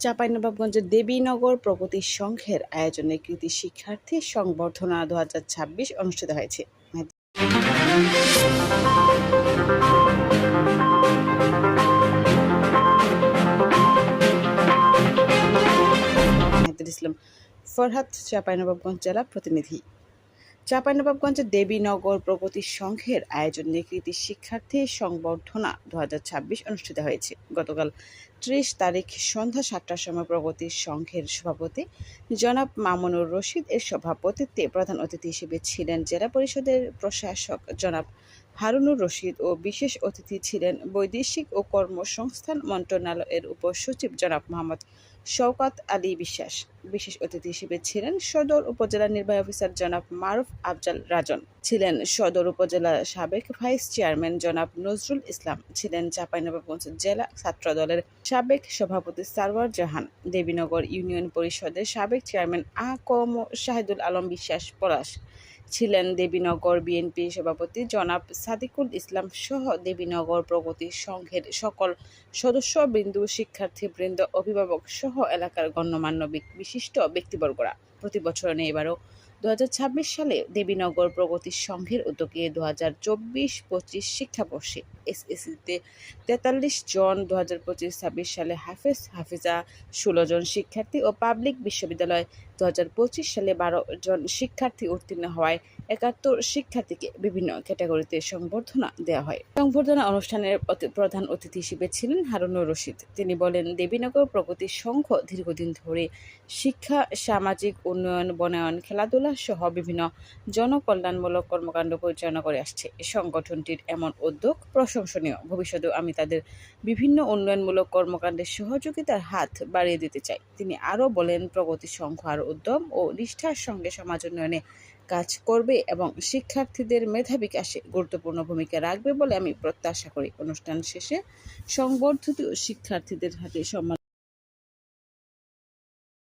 চাঁপাইনবাবগঞ্জের দেবীনগর প্রগতি সংঘের আয়োজনে কৃতি শিক্ষার্থী সংবর্ধনা 2026 অনুষ্ঠিত হয়েছে। মেহেদুল ইসলাম ফরহাদ, চাঁপাইনবাবগঞ্জ জেলা প্রতিনিধি। চাঁপাইনবাবগঞ্জের দেবীনগর প্রগতি সংঘের আয়োজনে কৃতি শিক্ষার্থী সংবর্ধনা 2026 অনুষ্ঠিত হয়েছে। গতকাল 30 তারিখ সন্ধ্যা 7টার সময় প্রগতি সংঘের সভাপতি জনাব মামুনুর রশিদ এর সভাপতিত্বে প্রধান অতিথি হিসেবে ছিলেন জেলা পরিষদের প্রশাসক জনাব হারুনুর রশিদ ও বিশেষ অতিথি ছিলেন বৈদেশিক ও কর্মসংস্থান মন্ত্রণালয়ের উপসচিব জনাব মোহাম্মদ শওকত আলী বিশ্বাস। বিশেষ অতিথি হিসেবে ছিলেন সদর উপজেলা নির্বাহী অফিসার জনাব মারুফ আফজাল রাজন, ছিলেন সদর উপজেলার সাবেক ভাইস চেয়ারম্যান জনাব নজরুল ইসলাম, ছিলেন চাঁপাইনবাবগঞ্জ জেলা ছাত্র দলের সাবেক সভাপতি সারওয়ার জাহান, দেবীনগর ইউনিয়ন পরিষদের সাবেক চেয়ারম্যান কম শাহিদুল আলম বিশ্বাস পলাশ, ছিলেন দেবীনগর বিএনপি সভাপতি জনাব সাদিকুল ইসলাম সহ দেবীনগর প্রগতি সংঘের সকল সদস্যবৃন্দ, শিক্ষার্থীবৃন্দ, অভিভাবক সহ এলাকার গণ্যমান্য বিশিষ্ট ব্যক্তিবর্গরা। প্রতি বছর এবারও 2026 সালে দেবীনগর প্রগতি সংঘের উদ্যোগে 2024-25 শিক্ষাবর্ষে এসএসসিতে 43 জন, 2025-26 সালে হাফেজা 16 জন শিক্ষার্থী ও পাবলিক বিশ্ববিদ্যালয় 2025 সালে 12 জন শিক্ষার্থী উত্তীর্ণ হওয়ায় 71 শিক্ষার্থীকে বিভিন্ন ক্যাটাগরিতে সংবর্ধনা দেওয়া হয়। সংবর্ধনা অনুষ্ঠানের প্রধান অতিথি হিসেবে ছিলেন হারুনুর রশিদ। তিনি বলেন, দেবীনগর প্রগতি সংঘ দীর্ঘদিন ধরে শিক্ষা, সামাজিক উন্নয়ন, বনায়ন, খেলাধুলা সহ বিভিন্ন জনকল্যাণমূলক কর্মকাণ্ড পরিচালনা করে আসছে। সংগঠনটির এমন উদ্যোগ প্রশংসনীয়। ভবিষ্যতেও আমি তাদের বিভিন্ন উন্নয়নমূলক কর্মকাণ্ডের সহযোগিতার হাত বাড়িয়ে দিতে চাই। তিনি আরও বলেন, প্রগতি সংঘ আরও উদ্যম ও নিষ্ঠার সঙ্গে সমাজ উন্নয়নে কাজ করবে এবং শিক্ষার্থীদের মেধা বিকাশে গুরুত্বপূর্ণ ভূমিকা রাখবে বলে আমি প্রত্যাশা করি। অনুষ্ঠান শেষে সংবর্ধিত শিক্ষার্থীদের হাতে সম্মান